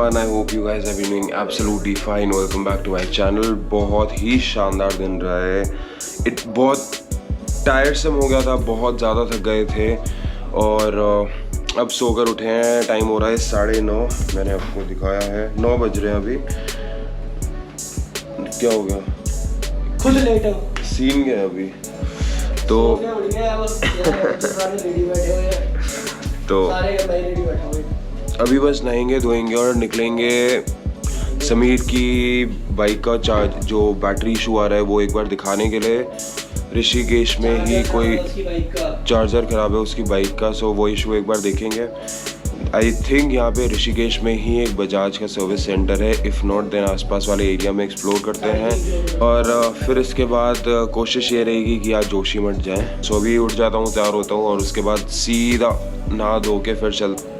everyone, I hope you guys have been doing absolutely fine. Welcome back to my channel. बहुत ही शानदार दिन रहा है। बहुत टायर्डसम हो गया था, बहुत ज़्यादा थक गए थे और अब सोकर उठे हैं। टाइम हो रहा है 9:30। मैंने आपको दिखाया है 9 बज रहे हैं अभी। क्या हो गया? खुद लेट हो। सीन क्या है अभी तो तो अभी बस नहाएंगे धोएंगे और निकलेंगे। समीर की बाइक का चार्ज जो बैटरी इशू आ रहा है वो एक बार दिखाने के लिए। ऋषिकेश में ही कोई चार्जर ख़राब है उसकी बाइक का, सो वो इशू एक बार देखेंगे। आई थिंक यहाँ पे ऋषिकेश में ही एक बजाज का सर्विस सेंटर है, इफ़ नॉट देन आसपास वाले एरिया में एक्सप्लोर करते हैं। और फिर इसके बाद कोशिश ये रहेगी कि आज जोशीमठ जाएं। सो अभी उठ जाता हूँ, तैयार होता हूँ और उसके बाद सीधा नहा धो के फिर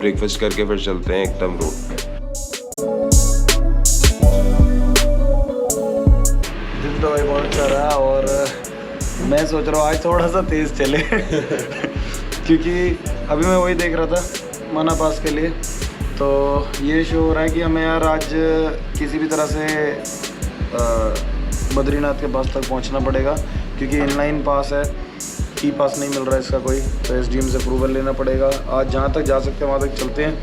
ब्रेकफास्ट करके फिर चलते हैं एकदम रोड पे। दिन तो भाई बहुत अच्छा रहा और मैं सोच रहा हूँ आज थोड़ा सा तेज़ चले क्योंकि अभी मैं वही देख रहा था मना पास के लिए, तो ये शो हो रहा है कि हमें यार आज किसी भी तरह से बद्रीनाथ के पास तक पहुंचना पड़ेगा क्योंकि इनलाइन पास है, ई पास नहीं मिल रहा है इसका कोई, तो एसडीएम से अप्रूवल लेना पड़ेगा। आज जहां तक जा सकते हैं वहां तक चलते हैं।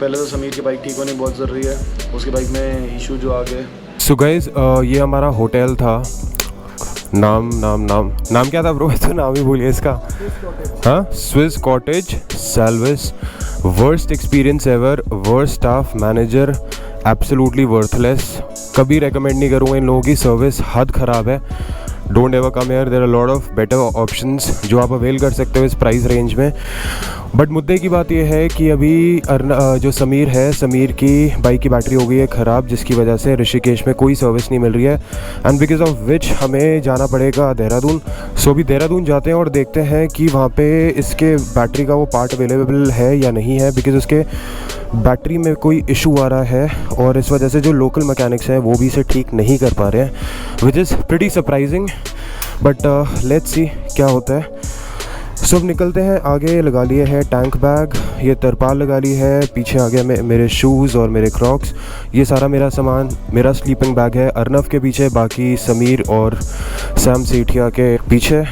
पहले तो समीर की बाइक ठीक होनी बहुत ज़रूरी है, उसकी बाइक में इशू जो आ गए। सो गाइस ये हमारा होटल था। नाम क्या था ब्रो? तो नाम ही भूलिए इसका। हाँ, स्विस कॉटेज सैल्विस। Worst experience ever, worst staff, manager absolutely worthless. कभी रेकमेंड नहीं करूँगा इन लोगों की सर्विस, हद ख़राब है। Don't ever come here, there are lot of better options जो आप अवेल कर सकते हो इस प्राइस रेंज में। बट मुद्दे की बात यह है कि अभी जो समीर है, समीर की बाइक की बैटरी हो गई है ख़राब, जिसकी वजह से ऋषिकेश में कोई सर्विस नहीं मिल रही है एंड बिकॉज ऑफ विच हमें जाना पड़ेगा देहरादून। सो अभी देहरादून जाते हैं और देखते हैं कि वहाँ पे इसके बैटरी का वो पार्ट अवेलेबल है या नहीं है, बिकॉज उसके बैटरी में कोई इशू आ रहा है और इस वजह से जो लोकल मैकेनिक्स हैं वो भी इसे ठीक नहीं कर पा रहे हैं, which is pretty surprising. But let's see क्या होता है। सब निकलते हैं आगे। लगा लिए है टैंक बैग, ये तरपाल लगा ली है, पीछे आ गया मेरे शूज़ और मेरे क्रॉक्स, ये सारा मेरा सामान। मेरा स्लीपिंग बैग है अर्नव के पीछे, बाकी समीर और सैम सेठिया के पीछे।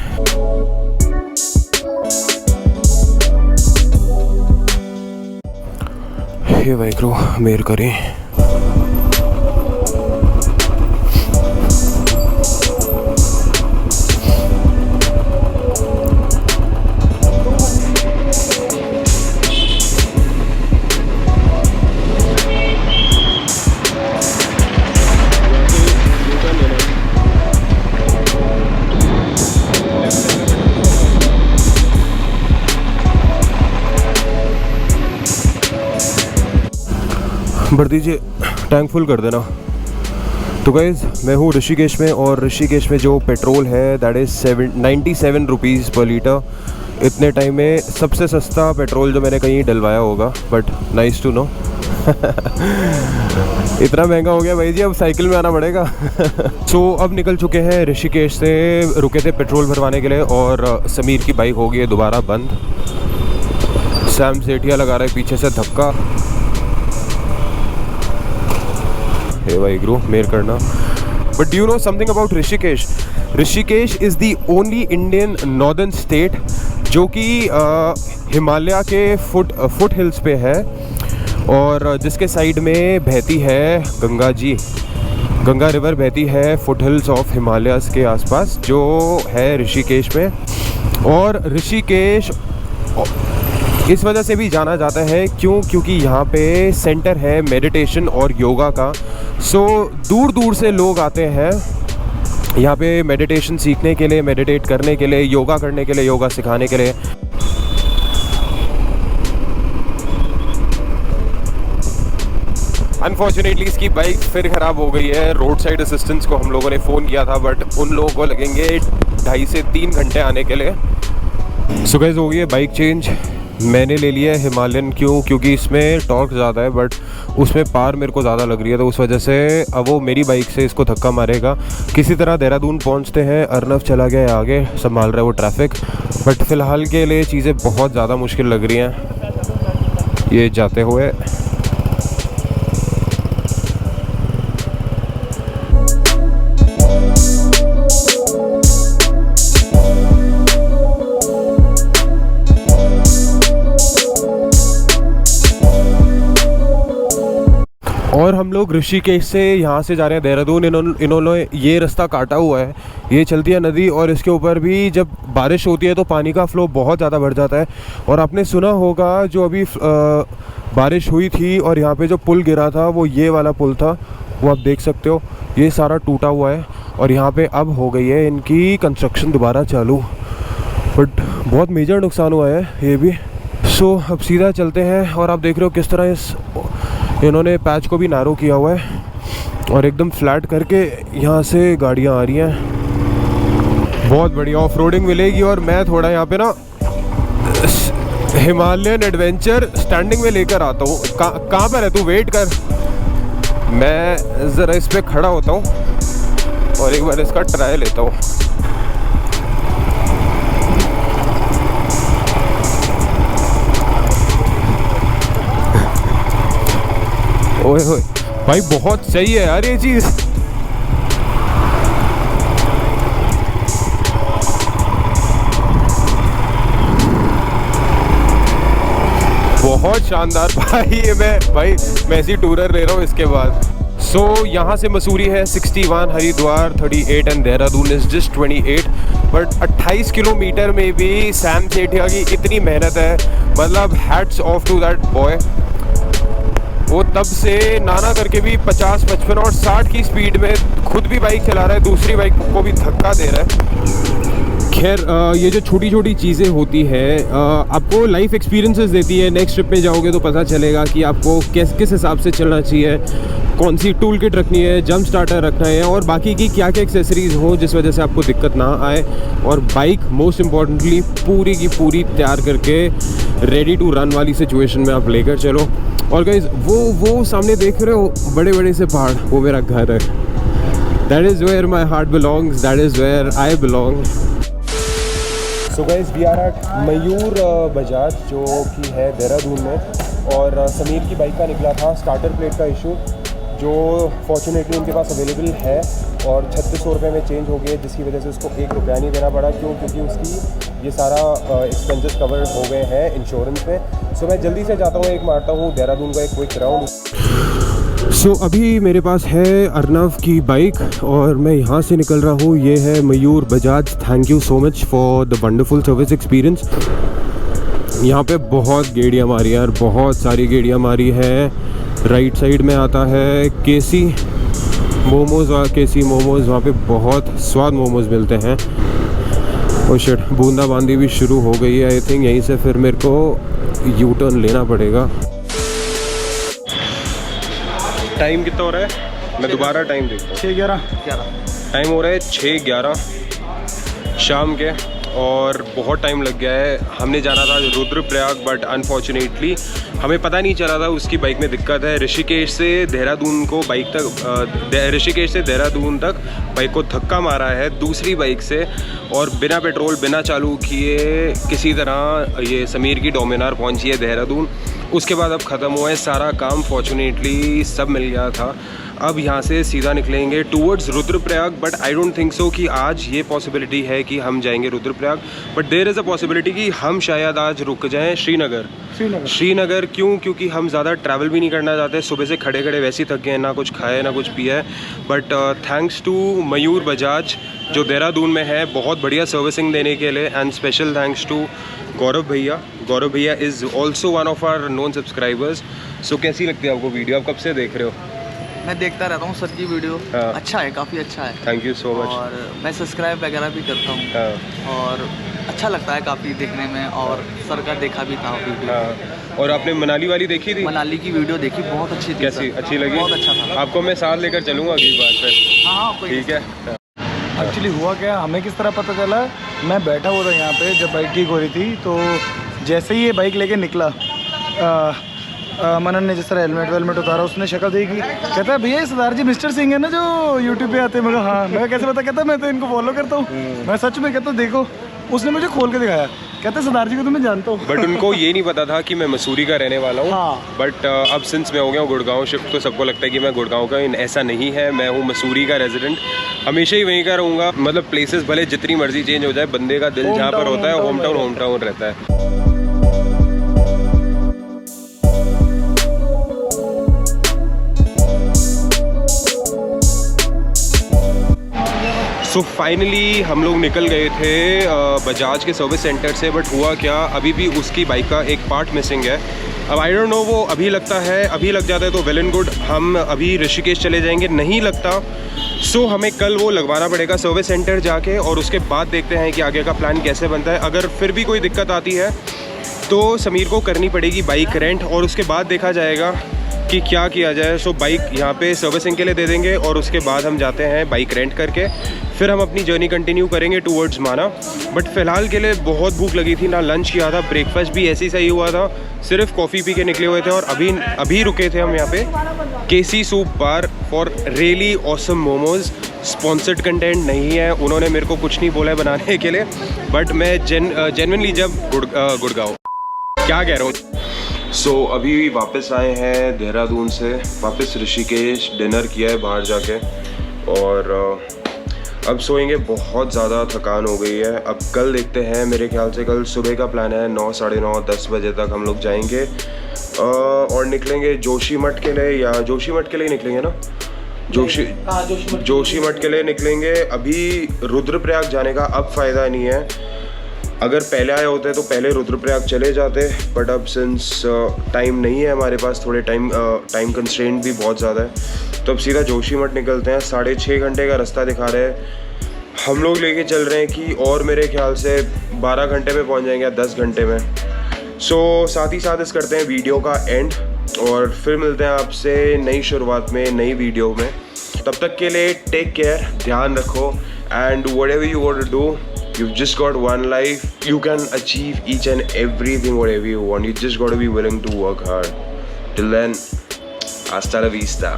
हे वाहिगुरू मेहर करें। भर दीजिए, टैंक फुल कर देना। तो गाइज़ मैं हूँ ऋषिकेश में और ऋषिकेश में जो पेट्रोल है दैट इज़ 97 रुपीज़ पर लीटर। इतने टाइम में सबसे सस्ता पेट्रोल जो मैंने कहीं डलवाया होगा, बट नाइस टू नो। इतना महंगा हो गया भाई जी, अब साइकिल में आना पड़ेगा। सो अब निकल चुके हैं ऋषिकेश से, रुके थे पेट्रोल भरवाने के लिए और समीर की बाइक हो गई है दोबारा बंद। सैम सेठिया लगा रहा है पीछे से धक्का। हे वाहिगुरू मेहर करना। But do you know something about Rishikesh? Rishikesh is the only Indian northern state जो कि हिमालय के फुट हिल्स पे है और जिसके साइड में बहती है गंगा जी। गंगा रिवर बहती है फुट हिल्स ऑफ हिमालयाज़ के आसपास जो है ऋषिकेश में। और ऋषिकेश इस वजह से भी जाना जाता है क्योंकि यहाँ पे सेंटर है मेडिटेशन और योगा का। सो दूर दूर से लोग आते हैं यहाँ पे मेडिटेशन सीखने के लिए, मेडिटेट करने के लिए, योगा करने के लिए, योगा सिखाने के लिए। अनफॉर्चुनेटली इसकी बाइक फिर ख़राब हो गई है। रोड साइड असिस्टेंस को हम लोगों ने फ़ोन किया था बट उन लोगों को लगेंगे 2.5 से 3 घंटे आने के लिए। सो गाइस हो गई है बाइक चेंज। मैंने ले लिया है हिमालयन, क्योंकि इसमें टॉर्क ज़्यादा है बट उसमें पार मेरे को ज़्यादा लग रही है, तो उस वजह से अब वो मेरी बाइक से इसको धक्का मारेगा। किसी तरह देहरादून पहुंचते हैं। अर्नव चला गया है आगे, संभाल रहा है वो ट्रैफिक, बट फ़िलहाल के लिए चीज़ें बहुत ज़्यादा मुश्किल लग रही हैं ये जाते हुए। और हम लोग ऋषिकेश से यहाँ से जा रहे हैं देहरादून। इन्होंने ये रास्ता काटा हुआ है, ये चलती है नदी, और इसके ऊपर भी जब बारिश होती है तो पानी का फ़्लो बहुत ज़्यादा बढ़ जाता है। और आपने सुना होगा जो अभी बारिश हुई थी और यहाँ पे जो पुल गिरा था वो ये वाला पुल था, वो आप देख सकते हो, ये सारा टूटा हुआ है और यहाँ पे अब हो गई है इनकी कंस्ट्रक्शन दोबारा चालू, बट बहुत मेजर नुकसान हुआ है ये भी। सो अब सीधा चलते हैं और आप देख रहे हो किस तरह इन्होंने पैच को भी नैरो किया हुआ है और एकदम फ्लैट करके यहाँ से गाड़ियाँ आ रही हैं। बहुत बढ़िया ऑफ रोडिंग मिलेगी। और मैं थोड़ा यहाँ पे ना हिमालयन एडवेंचर स्टैंडिंग में लेकर आता हूँ। कहाँ पर है तू? वेट कर, मैं ज़रा इस पर खड़ा होता हूँ और एक बार इसका ट्राई लेता हूँ। ओए होए भाई, बहुत सही है यार ये चीज़। बहुत शानदार भाई। ये मैं ऐसी टूरर ले रहा हूँ इसके बाद। सो यहाँ से मसूरी है 61, Haridwar 38 and Dehradun is just 28। But 28 kilometre में भी सैम सेठिया की इतनी मेहनत है, मतलब hats off to that boy. वो तब से नाना करके भी 50, 55 और 60 की स्पीड में खुद भी बाइक चला रहा है, दूसरी बाइक को भी धक्का दे रहा है। खैर ये जो छोटी छोटी चीज़ें होती है आपको लाइफ एक्सपीरियंसेस देती है। नेक्स्ट ट्रिप में जाओगे तो पता चलेगा कि आपको किस हिसाब से चलना चाहिए, कौन सी टूल किट रखनी है, जंप स्टार्टर रखना है और बाकी की क्या क्या एक्सेसरीज़ हो जिस वजह से आपको दिक्कत ना आए। और बाइक मोस्ट इम्पॉर्टेंटली पूरी की पूरी तैयार करके रेडी टू रन वाली सिचुएशन में आप लेकर चलो। और गाइस वो सामने देख रहे हो बड़े बड़े से पहाड़, वो मेरा घर है। That is where my heart belongs, that is where I belong. So guys we are at Mayur Bajaj जो कि है देहरादून में। और समीर की बाइक का निकला था स्टार्टर प्लेट का इशू, जो फॉर्चुनेटली उनके पास अवेलेबल है और 3600 रुपये में चेंज हो गई, जिसकी वजह से उसको 1 रुपया नहीं देना पड़ा। क्यों? क्योंकि उसकी ये सारा एक्सपेंसेस कवर हो गए हैं इंश्योरेंस में। सो मैं जल्दी से जाता हूँ, एक मारता हूँ देहरादून का एक क्विक राउंड। सो अभी मेरे पास है अर्नव की बाइक और मैं यहाँ से निकल रहा हूँ। ये है Mayur Bajaj. Thank you so much for the wonderful service experience. यहाँ पे बहुत गेड़ियाँ मारी यार, बहुत सारी गेड़ियाँ मारी है। राइट साइड में आता है केसी मोमोज़, वहाँ पे बहुत स्वाद मोमोज़ मिलते हैं। और शिट, बूंदाबांदी भी शुरू हो गई है। आई थिंक यहीं से फिर मेरे को यू टर्न लेना पड़ेगा। टाइम कितना हो रहा है? मैं दोबारा टाइम देखता हूँ। 6:11 टाइम हो रहा है 6:11 शाम के और बहुत टाइम लग गया है। हमने जाना था रुद्रप्रयाग बट अनफॉर्चुनेटली हमें पता नहीं चला था उसकी बाइक में दिक्कत है। ऋषिकेश से देहरादून तक बाइक को धक्का मारा है दूसरी बाइक से और बिना पेट्रोल बिना चालू किए किसी तरह ये समीर की डोमिनार पहुंची है देहरादून। उसके बाद अब ख़त्म हुआ है सारा काम, फॉर्चुनेटली सब मिल गया था। अब यहाँ से सीधा निकलेंगे towards Rudraprayag. But I don't think so कि आज ये पॉसिबिलिटी है कि हम जाएंगे Rudraprayag, but there is a possibility कि हम शायद आज रुक जाएं श्रीनगर। क्यों? क्योंकि हम ज़्यादा ट्रैवल भी नहीं करना चाहते। सुबह से खड़े खड़े वैसे ही थक गए, ना कुछ खाए ना कुछ पिया है। बट थैंक्स टू मयूर बजाज जो देहरादून में है बहुत बढ़िया सर्विसिंग देने के लिए। And special thanks to Gaurav भैया is also one of our known subscribers. So कैसी लगती है आपको वीडियो? आप कब से देख रहे हो? मैं देखता रहता हूँ सर की वीडियो। हाँ। अच्छा है, काफ़ी अच्छा है। Thank you so much. और मैं सब्सक्राइब वगैरह भी करता हूँ। हाँ। और अच्छा लगता है काफ़ी देखने में। और सर का देखा भी था वीडियो। हाँ। और आपने मनाली वाली देखी थी? मनाली की वीडियो देखी, बहुत अच्छी थी। कैसी? अच्छी लगी? बहुत अच्छा था। आपको मैं साथ लेकर चलूँगा अगली बार फिर। हाँ ठीक है। एक्चुअली हुआ क्या, हमें किस तरह पता चला, मैं बैठा हुआ था यहाँ पे जब बाइक ठीक हो रही थी, तो जैसे ही ये बाइक लेके निकला मनन ने जिस तरह हेलमेट उतारा, उसने शक्ल देखी, कहता है भैया सरदार जी मिस्टर सिंह है ना जो यूट्यूब पे आते हैं? मैं हाँ। मैं कैसे पता? कहता मैं तो इनको फॉलो करता हूँ। मैं सच में कहता देखो, उसने मुझे खोल के दिखाया, कहते सरदार जी को तो मैं जानता हूँ। बट उनको ये नहीं पता था कि मैं मसूरी का रहने वाला हूँ। हाँ। बट अब सिंस मैं हो गया हूँ गुड़गांव शिफ्ट, तो सबको लगता है कि मैं गुड़गांव का। ऐसा नहीं है, मैं हूँ मसूरी का रेजिडेंट, हमेशा ही वहीं का रहूँगा। मतलब प्लेसेस भले जितनी मर्जी चेंज हो जाए, बंदे का दिल जहाँ पर होता है होम टाउन रहता है। सो फाइनली हम लोग निकल गए थे बजाज के सर्विस सेंटर से, बट हुआ क्या, अभी भी उसकी बाइक का एक पार्ट मिसिंग है। अब आई डोंट नो वो अभी लगता है, अभी लग जाता है तो वेल एंड गुड, हम अभी ऋषिकेश चले जाएंगे, नहीं लगता सो हमें कल वो लगवाना पड़ेगा सर्विस सेंटर जाके, और उसके बाद देखते हैं कि आगे का प्लान कैसे बनता है। अगर फिर भी कोई दिक्कत आती है तो समीर को करनी पड़ेगी बाइक रेंट, और उसके बाद देखा जाएगा कि क्या किया जाए। सो बाइक यहाँ पे सर्विसिंग के लिए दे देंगे और उसके बाद हम जाते हैं बाइक रेंट करके, फिर हम अपनी जर्नी कंटिन्यू करेंगे टूवर्ड्स माना। बट फ़िलहाल के लिए बहुत भूख लगी थी, ना लंच किया था, ब्रेकफास्ट भी ऐसे ही सही हुआ था, सिर्फ कॉफ़ी पी के निकले हुए थे। और अभी रुके थे हम यहाँ पे KC soup bar for really awesome momos. Sponsored content नहीं है, उन्होंने मेरे को कुछ नहीं बोला है बनाने के लिए, बट मैं जेन्युइनली जब गुड़गांव क्या कह रहा हूँ। सो अभी वापस आए हैं देहरादून से, वापस ऋषिकेश, डिनर किया है बाहर जाके, और अब सोएंगे। बहुत ज़्यादा थकान हो गई है। अब कल देखते हैं, मेरे ख्याल से कल सुबह का प्लान है, 9, साढ़े 9, 10 बजे तक हम लोग जाएंगे और निकलेंगे जोशीमठ के लिए, या जोशीमठ के लिए निकलेंगे ना, जोशीमठ के लिए निकलेंगे। अभी रुद्रप्रयाग जाने का अब फ़ायदा नहीं है, अगर पहले आए होते तो पहले रुद्रप्रयाग चले जाते, बट अब सिंस टाइम नहीं है हमारे पास, थोड़े टाइम कंस्ट्रेंट भी बहुत ज़्यादा है, तो अब सीधा जोशीमठ निकलते हैं। 6.5 घंटे का रास्ता दिखा रहे हैं, हम लोग लेके चल रहे हैं कि और मेरे ख्याल से 12 घंटे में पहुंच जाएंगे या 10 घंटे में। सो साथ ही साथ इस करते हैं वीडियो का एंड, और फिर मिलते हैं आपसे नई शुरुआत में, नई वीडियो में। तब तक के लिए टेक केयर, ध्यान रखो, and whatever you want to do, you've just got one life, you can achieve each and everything whatever you want, you just got to be willing to work hard. Till then, hasta la vista.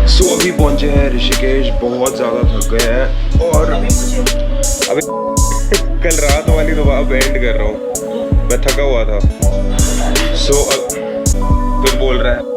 So अभी पहुंचे हैं ऋषिकेश, बहुत ज़्यादा थक गए हैं, और अभी कल रात वाली तो अब एंड कर रहा हूँ, मैं थका हुआ था। So अब फिर बोल रहा है